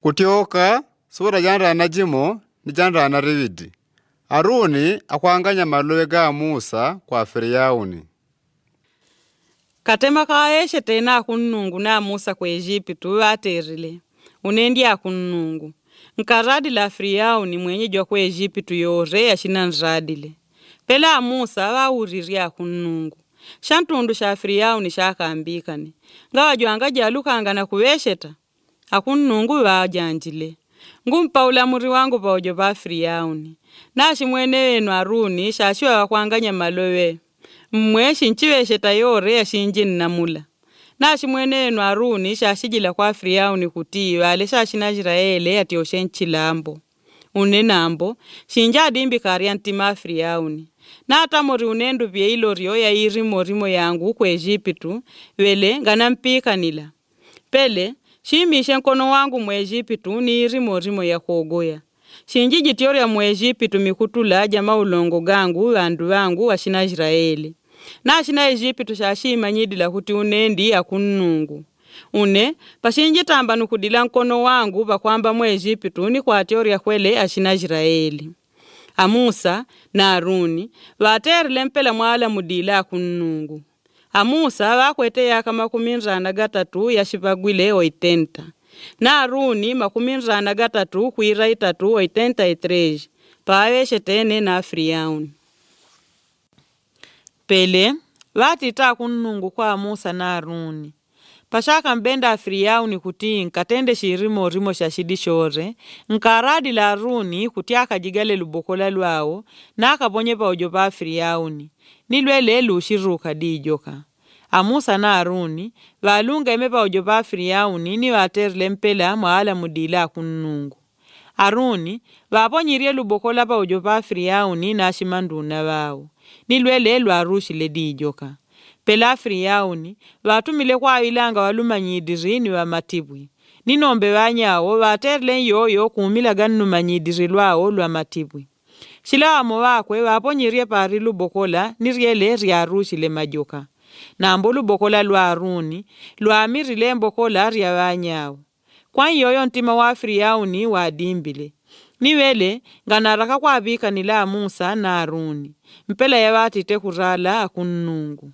Kutioka sura janra na jimo ni janra na rividi. Aruni akwanganya malowe ga Musa kwa Firauni. Katema kaeshe tena akunnungu na Musa kwa Egyptu waterile. Unendi akunnungu. Nkaradi la Firauni mwenye jwa kwa Egyptu yore ya shina nradile. Pela Musa wauriri akunnungu. Shantundu sha Firauni shaka ambikani. Ngawa jwanga jaluka na kuwesheta. Akunnungu wajanjile. Ngumpa ulamuri wangu pa ujo pa Firauni. Nashi mwene wenu Aruni shashua wakwanganya malowe. Mweshi nchiwesheta yore ya shinjini na mula. Nashi mwene wenu Aruni shashijila kwa Firauni kutii wale shashina Israeli ati oshe nchilambo. Unenambo, shinja dimbi kariantima Firauni. Na atamori unendu vye ilorio ya irimo yangu kwa Egyptu, wele ngana mpika nila. Pele, shimishe nkono wangu mwa Egyptu ni irimo ya kuogoya. Shinji jitiori ya mwa Egyptu mikutula jama ulongo gangu wandu wangu wa shina Israeli. Na shina Egyptu shashima nyidila kuti unendi ya kunnungu. Pashinji tamba nukudila nkono wangu pakwamba mwa Egyptu ni kwa teori ya kwele ashina Israeli. Amusa na Aruni waterile mpela mwala mudila kunnungu. Amusa wakwete ya kama 13 ya shipagwile oitenta. Na Aruni 13 kuira 3 oitenta itreji. Paweshe tene na Firauni. Pele watita kunnungu kwa Musa na Aruni. Pashaka mbenda Firauni kutii nkatende shirimo shashidishore, nkaradi la Aruni kutiaka jigale lubokola luao, na akabonye pa ujo pa Firauni, nilwele lushiruka dijoka. Amusa na Aruni, walunga imepa ujo pa Firauni ni waterile mpela mwala mudila kunnungu. Aruni, waponyirie lubokola pa ujo pa Firauni na shimanduna wao, nilwele luarushile dijoka. Pela Firauni, watumile kwa ilanga walumanyidirini wa matibwi. Ninombe wanyawo waterile yoyo kumila ganu manyidiri lwao lwa matibwi. Shila wamo wakwe waponyirie pari lubokola niriele riarushile majoka. Na ambo lubokola lwa Aruni, lwamirile mbokola ria wanyawo. Kwa yoyo ntima wa Firauni wadimbile. Niwele nganaraka kwa bika nila Musa na Aruni. Mpela ya watite kurala akunnungu.